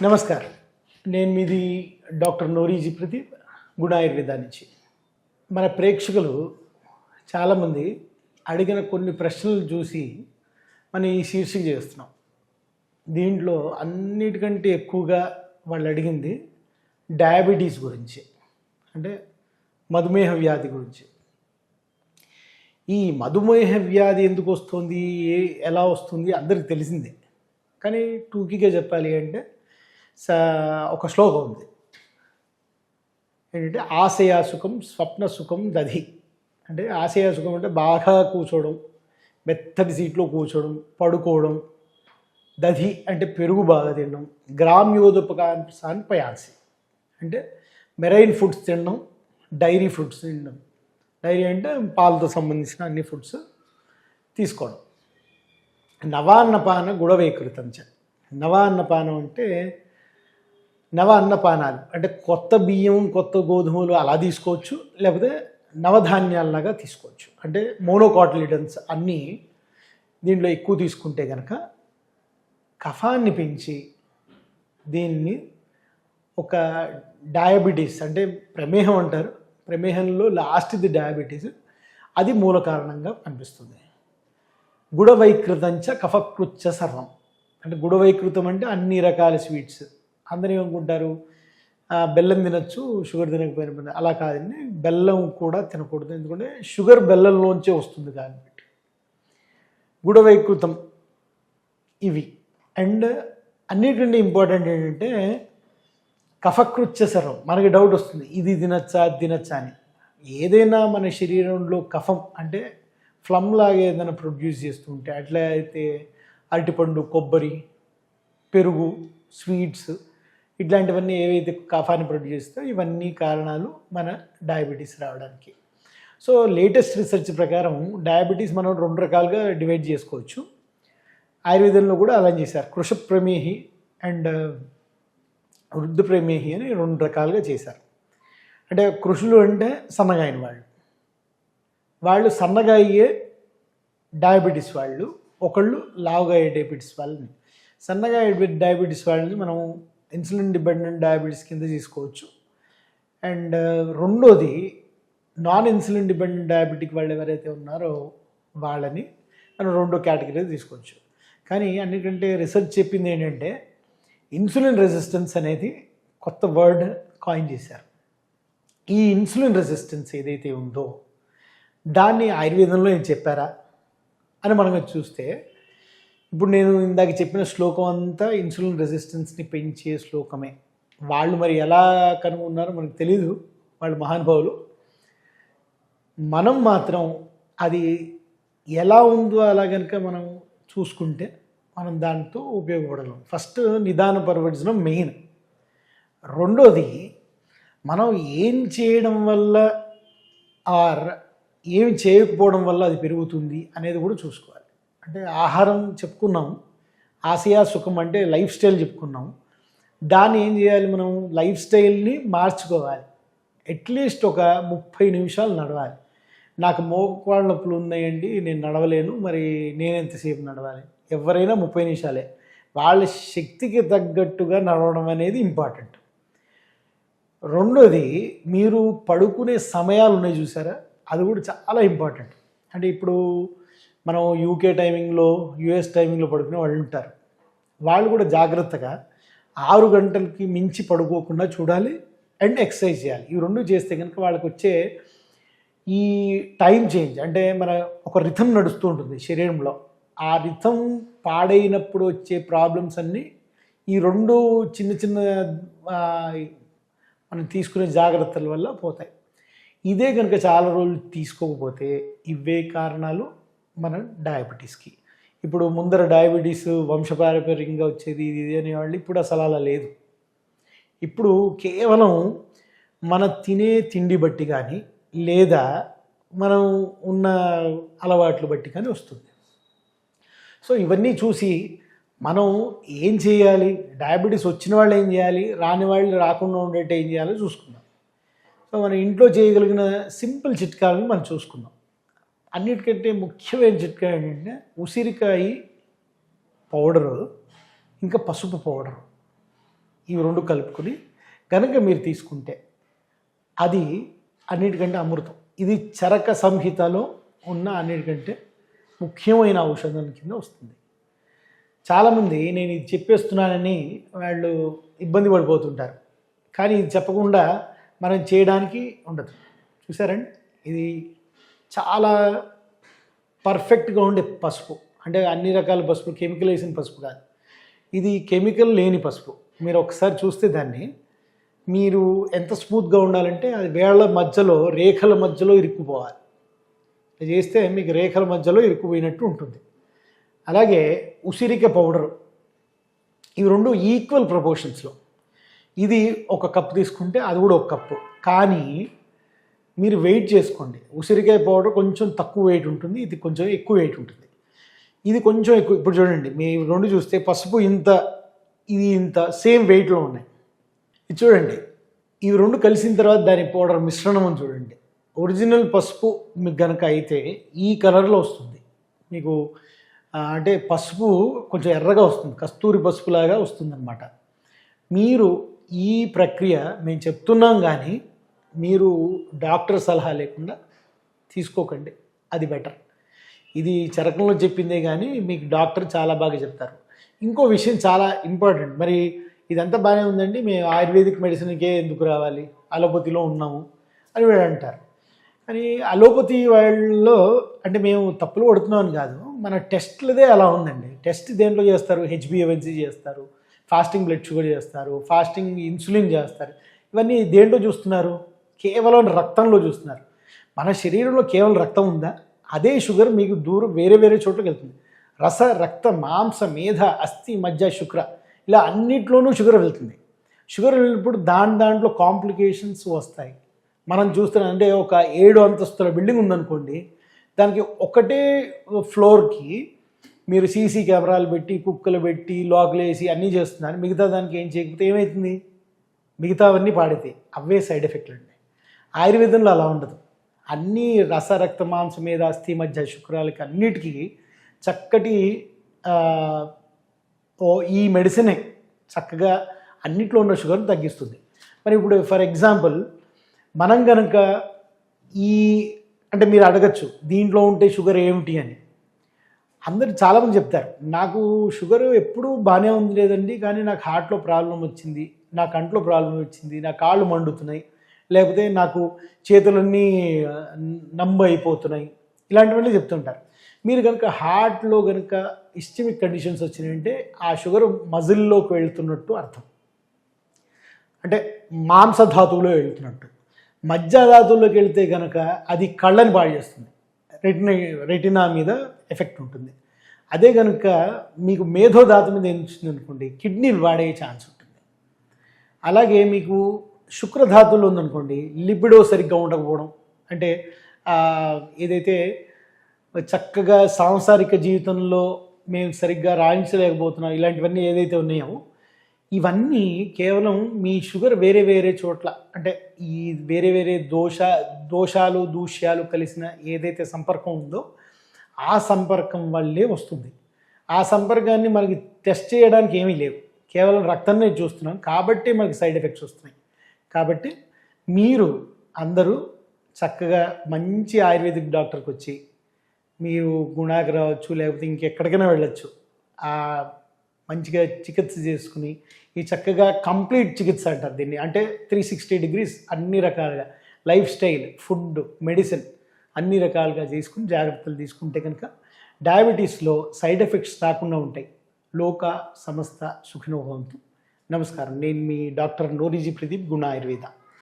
నమస్కారం. నేను మీది డాక్టర్ నోరీజీ ప్రదీప్, గుణ ఆయుర్వేదా నుంచి. మన ప్రేక్షకులు చాలామంది అడిగిన కొన్ని ప్రశ్నలు చూసి మనం ఈ శీర్షిక చేస్తున్నాం. దీంట్లో అన్నిటికంటే ఎక్కువగా వాళ్ళు అడిగింది డయాబెటీస్ గురించి, అంటే మధుమేహ వ్యాధి గురించి. ఈ మధుమేహ వ్యాధి ఎందుకు వస్తుంది, ఎలా వస్తుంది అందరికి తెలిసిందే. కానీ టూకీగా చెప్పాలి అంటే ఒక శ్లోకం ఉంది, ఏంటంటే ఆశయాసుఖం స్వప్న సుఖం దధి. అంటే ఆశయాసుఖం అంటే బాగా కూర్చోవడం, మెత్తటి సీట్లో కూర్చోవడం, పడుకోవడం. దధి అంటే పెరుగు బాగా తినడం. గ్రామ్యోదపకాన్ని పయాసి అంటే మెరైన్ ఫుడ్స్ తినడం, డైరీ ఫుడ్స్ తినడం. డైరీ అంటే పాలతో సంబంధించిన అన్ని ఫుడ్స్ తీసుకోవడం. నవాన్నపాన గుడవైకృతం చ. నవాన్నపానం అంటే నవ అన్నపానాలు అంటే కొత్త బియ్యం, కొత్త గోధుమలు అలా తీసుకోవచ్చు, లేకపోతే నవధాన్యాలలాగా తీసుకోవచ్చు. అంటే మోనోకాటిలిడన్స్ అన్నీ దీంట్లో ఎక్కువ తీసుకుంటే కనుక కఫాన్ని పెంచి దీన్ని ఒక డయాబెటీస్ అంటే ప్రమేహం అంటారు, ప్రమేహంలో లాస్ట్ది డయాబెటీస్, అది మూల కారణంగా అనిపిస్తుంది. గుడవైకృతంచ కఫకృచ్చ సర్వం. అంటే గుడవైకృతం అంటే అన్ని రకాల స్వీట్స్. అందరూ ఏమనుకుంటారు, బెల్లం తినచ్చు, షుగర్ తినకపోయినా. అలా కాదండి, బెల్లం కూడా తినకూడదు, ఎందుకంటే షుగర్ బెల్లంలోంచే వస్తుంది కాబట్టి. గుడవైకృతం ఇవి. అండ్ అన్నిటికంటే ఇంపార్టెంట్ ఏంటంటే కఫకృచ్చ సర్వం. మనకి డౌట్ వస్తుంది, ఇది తినచ్చా అది తినచ్చా అని. ఏదైనా మన శరీరంలో కఫం అంటే ఫ్లమ్ లాగా ఏదైనా ప్రొడ్యూస్ చేస్తుంటే, అట్లా అయితే అరటిపండు, కొబ్బరి, పెరుగు, స్వీట్స్ ఇట్లాంటివన్నీ ఏవైతే కఫాన్ని ప్రొడ్యూస్ చేస్తాయో ఇవన్నీ కారణాలు మన డయాబెటీస్ రావడానికి. సో లేటెస్ట్ రీసెర్చ్ ప్రకారం డయాబెటీస్ మనం 2 రకాలుగా డివైడ్ చేసుకోవచ్చు. ఆయుర్వేదంలో కూడా అలా చేశారు. కృష ప్రమేహి అండ్ వృద్ధ ప్రమేహి అని 2 రకాలుగా చేశారు. అంటే కృషులు అంటే సన్నగా అయిన వాళ్ళు సన్నగా అయ్యే డయాబెటీస్ వాళ్ళు, ఒకళ్ళు లావుగా అయ్యే డయాబెటీస్ వాళ్ళని. సన్నగా డయాబెటీస్ వాళ్ళని మనం ఇన్సులిన్ డిపెండెంట్ డయాబెటీస్ కింద తీసుకోవచ్చు. అండ్ రెండోది నాన్ ఇన్సులిన్ డిపెండెంట్ డయాబెటిక్ వాళ్ళు ఎవరైతే ఉన్నారో వాళ్ళని మనం 2వ కేటగిరీ తీసుకోవచ్చు. కానీ అన్నికంటే రీసెర్చ్ చెప్పింది ఏంటంటే ఇన్సులిన్ రెసిస్టెన్స్ అనేది కొత్త వర్డ్ కాయిన్ చేశారు. ఈ ఇన్సులిన్ రెసిస్టెన్స్ ఏదైతే ఉందో దాన్ని ఆయుర్వేదంలో ఏం చెప్పారా అని మనం చూస్తే, ఇప్పుడు నేను ఇందాక చెప్పిన శ్లోకం అంతా ఇన్సులిన్ రెసిస్టెన్స్ని పెంచే శ్లోకమే. వాళ్ళు మరి ఎలా కనుగొన్నారో మనకు తెలీదు, వాళ్ళు మహానుభావులు. మనం మాత్రం అది ఎలా ఉందో అలా కనుక మనం చూసుకుంటే మనం దాంతో ఉపయోగపడలేం. First నిదాన పరవడించడం main. రెండోది మనం ఏం చేయడం వల్ల ఆర్ ఏమి చేయకపోవడం వల్ల అది పెరుగుతుంది అనేది కూడా చూసుకోవాలి. అంటే ఆహారం చెప్పుకున్నాం, ఆశయా సుఖం అంటే లైఫ్ స్టైల్ చెప్పుకున్నాం. దాన్ని ఏం చేయాలి, మనం లైఫ్ స్టైల్ని మార్చుకోవాలి. అట్లీస్ట్ ఒక 30 నిమిషాలు నడవాలి. నాకు మోకాళ్ళ నొప్పులు ఉన్నాయండి, నేను నడవలేను, మరి నేను ఎంతసేపు నడవాలి? ఎవరైనా 30 నిమిషాలే. వాళ్ళ శక్తికి తగ్గట్టుగా నడవడం అనేది ఇంపార్టెంట్. రెండోది మీరు పడుకునే సమయాలు ఉన్నాయి చూసారా, అది కూడా చాలా ఇంపార్టెంట్. అంటే ఇప్పుడు మనం యూకే టైమింగ్లో, యుఎస్ టైమింగ్లో పడుకునే వాళ్ళు ఉంటారు. వాళ్ళు కూడా జాగ్రత్తగా 6 గంటలకి మించి పడుకోకుండా చూడాలి అండ్ ఎక్సర్సైజ్ చేయాలి. ఇవి 2 చేస్తే కనుక వాళ్ళకి వచ్చే ఈ టైం చేంజ్, అంటే మన ఒక రిథం నడుస్తూ ఉంటుంది శరీరంలో. ఆ రిథం పాడైనప్పుడు వచ్చే ప్రాబ్లమ్స్ అన్నీ ఈ 2 చిన్న చిన్న మనం తీసుకునే జాగ్రత్తల వల్ల పోతాయి. ఇదే కనుక చాలా రోజులు తీసుకోకపోతే ఇవే కారణాలు మన డయాబెటీస్కి. ఇప్పుడు ముందర డయాబెటీస్ వంశపారంపర్యంగా వచ్చేది ఇది అనేవాళ్ళు, ఇప్పుడు అసలు అలా లేదు. ఇప్పుడు కేవలం మన తినే తిండి బట్టి కానీ లేదా మనం ఉన్న అలవాట్లు బట్టి కానీ వస్తుంది. సో ఇవన్నీ చూసి మనం ఏం చేయాలి, డయాబెటీస్ వచ్చిన వాళ్ళు ఏం చేయాలి, రాని వాళ్ళు రాకుండా ఉండేట్టు ఏం చేయాలో చూసుకుందాం. సో మన ఇంట్లో చేయగలిగిన సింపుల్ చిట్కాలను మనం చూసుకుందాం. అన్నిటికంటే ముఖ్యమైన చిట్కా ఏంటంటే ఉసిరికాయ పౌడరు, ఇంకా పసుపు పౌడరు. ఇవి రెండు కలుపుకొని కనుక మీరు తీసుకుంటే అది అన్నిటికంటే అమృతం. ఇది చరక సంహితలో ఉన్న అన్నిటికంటే ముఖ్యమైన ఔషధం కింద వస్తుంది. చాలామంది నేను ఇది చెప్పేస్తున్నానని వాళ్ళు ఇబ్బంది పడిపోతుంటారు, కానీ ఇది చెప్పకుండా మనం చేయడానికి ఉండదు. చూసారండి, ఇది చాలా పర్ఫెక్ట్గా ఉండే పసుపు. అంటే అన్ని రకాల పసుపు, కెమికల్ వేసిన పసుపు కాదు, ఇది కెమికల్ లేని పసుపు. మీరు ఒకసారి చూస్తే దాన్ని మీరు ఎంత స్మూత్గా ఉండాలంటే అది వేళ్ల మధ్యలో, రేఖల మధ్యలో ఇరుక్కుపోవాలి. ఇది చేస్తే మీకు రేఖల మధ్యలో ఇరుక్కుపోయినట్టు ఉంటుంది. అలాగే ఉసిరిక పౌడరు, ఇవి రెండు ఈక్వల్ ప్రపోర్షన్స్లో. ఇది ఒక కప్పు తీసుకుంటే అది కూడా ఒక కప్పు, కానీ మీరు వెయిట్ చేసుకోండి. ఉసిరికాయ పౌడర్ కొంచెం తక్కువ వెయిట్ ఉంటుంది, ఇది కొంచెం ఎక్కువ వెయిట్ ఉంటుంది. ఇది కొంచెం ఎక్కువ. ఇప్పుడు చూడండి, మీ రెండు చూస్తే పసుపు ఇంత, ఇది ఇంత సేమ్ వెయిట్లో ఉన్నాయి. ఇది చూడండి, ఇవి రెండు కలిసిన తర్వాత దాని పౌడర్ మిశ్రణం చూడండి. ఒరిజినల్ పసుపు మీకు కనుక అయితే ఈ కలర్లో వస్తుంది మీకు. అంటే పసుపు కొంచెం ఎర్రగా వస్తుంది, కస్తూరి పసుపులాగా వస్తుందన్నమాట. మీరు ఈ ప్రక్రియ మేము చెప్తున్నాం, కానీ మీరు డాక్టర్ సలహా లేకుండా తీసుకోకండి, అది బెటర్. ఇది చరకంలో చెప్పిందే కానీ మీకు డాక్టర్ చాలా బాగా చెప్తారు. ఇంకో విషయం చాలా ఇంపార్టెంట్. మరి ఇదంతా బాగానే ఉందండి, మేము ఆయుర్వేదిక్ మెడిసిన్కే ఎందుకు రావాలి, అలోపతిలో ఉన్నాము అని వీళ్ళు అంటారు. కానీ అలోపతి వాళ్ళలో అంటే మేము తప్పులు పడుతున్నామని కాదు, మన టెస్ట్లదే అలా ఉందండి. టెస్ట్ దేంట్లో చేస్తారు? హెచ్బిఏవన్సీ చేస్తారు, ఫాస్టింగ్ బ్లడ్ షుగర్ చేస్తారు, ఫాస్టింగ్ ఇన్సులిన్ చేస్తారు. ఇవన్నీ దేంట్లో చూస్తున్నారు? కేవలం రక్తంలో చూస్తున్నారు. మన శరీరంలో కేవలం రక్తం ఉందా? అదే షుగర్ మీకు దూరం వేరే వేరే చోట్లకి వెళ్తుంది. రస, రక్త, మాంస, మేధ, అస్థి, మజ్జ, శుక్ర, ఇలా అన్నిట్లోనూ షుగర్ వెళ్తుంది. షుగర్ వెళ్ళినప్పుడు దాంట్లో కాంప్లికేషన్స్ వస్తాయి. మనం చూస్తున్నాం అంటే ఒక 7 అంతస్తుల బిల్డింగ్ ఉందనుకోండి, దానికి ఒకటే ఫ్లోర్కి మీరు సీసీ కెమెరాలు పెట్టి, కుక్కలు పెట్టి, లాక్లు వేసి అన్నీ చేస్తున్నారు. మిగతా దానికి ఏం చేయకపోతే ఏమవుతుంది? మిగతావన్నీ పాడితే అవే సైడ్ ఎఫెక్ట్లు అండి. ఆయుర్వేదంలో అలా ఉండదు. అన్నీ రస, రక్త, మాంస, మీద, అస్థి, మధ్య, శుక్రాలకి అన్నిటికీ చక్కటి ఈ మెడిసినే చక్కగా అన్నిట్లో ఉన్న షుగర్ని తగ్గిస్తుంది. మరి ఇప్పుడు ఫర్ ఎగ్జాంపుల్ మనం కనుక అంటే మీరు అడగచ్చు దీంట్లో ఉంటే షుగర్ ఏమిటి అని. అందరు చాలామంది చెప్తారు, నాకు షుగర్ ఎప్పుడూ బాగానే ఉంది లేదండి, కానీ నాకు హార్ట్లో ప్రాబ్లం వచ్చింది, నా కంట్లో ప్రాబ్లం వచ్చింది, నా కాళ్ళు మండుతున్నాయి, లేకపోతే నాకు చేతులన్నీ నంబు అయిపోతున్నాయి, ఇలాంటివన్నీ చెప్తుంటారు. మీరు కనుక హార్ట్లో కనుక ఇస్టమిక్ కండిషన్స్ వచ్చినాయంటే ఆ షుగర్ మజిల్లోకి వెళ్తున్నట్టు అర్థం. అంటే మాంసధాతువులో వెళ్తున్నట్టు. మజ్జాధాతువులోకి వెళ్తే కనుక అది కళ్ళని పాడు చేస్తుంది, రెటినా మీద ఎఫెక్ట్ ఉంటుంది. అదే కనుక మీకు మేధోధాతు మీద ఏం వచ్చింది అనుకోండి, కిడ్నీలు వాడే ఛాన్స్ ఉంటుంది. అలాగే మీకు శుక్రధాతువులో ఉందనుకోండి, లిపిడో సరిగ్గా ఉండకపోవడం, అంటే ఏదైతే చక్కగా సాంసారిక జీవితంలో మేము సరిగ్గా రాణించలేకపోతున్నాం, ఇలాంటివన్నీ ఏదైతే ఉన్నాయో ఇవన్నీ కేవలం మీ షుగర్ వేరే వేరే చోట్ల, అంటే ఈ వేరే వేరే దోషాలు దూష్యాలు కలిసిన ఏదైతే సంపర్కం ఉందో ఆ సంపర్కం వల్లే వస్తుంది. ఆ సంపర్కాన్ని మనకి టెస్ట్ చేయడానికి ఏమీ లేవు, కేవలం రక్తాన్నే చూస్తున్నాం కాబట్టి మనకి సైడ్ ఎఫెక్ట్స్ వస్తున్నాయి. కాబట్టి మీరు అందరూ చక్కగా మంచి ఆయుర్వేదిక్ డాక్టర్కి వచ్చి మీరు గుణాకి రావచ్చు, లేకపోతే ఇంకెక్కడికైనా వెళ్ళచ్చు, మంచిగా చికిత్స చేసుకుని ఈ చక్కగా కంప్లీట్ చికిత్స అంటారు దీన్ని. అంటే 360 degrees అన్ని రకాలుగా లైఫ్ స్టైల్, ఫుడ్, మెడిసిన్ అన్ని రకాలుగా చేసుకుని జాగ్రత్తలు తీసుకుంటే కనుక డయాబెటీస్లో సైడ్ ఎఫెక్ట్స్ రాకుండా ఉంటాయి. లోక సమస్త సుఖినో భవంతు. నమస్కారం, నేను మీ డాక్టర్ నోరిజీ ప్రదీప్, గుణ ఆయుర్వేద.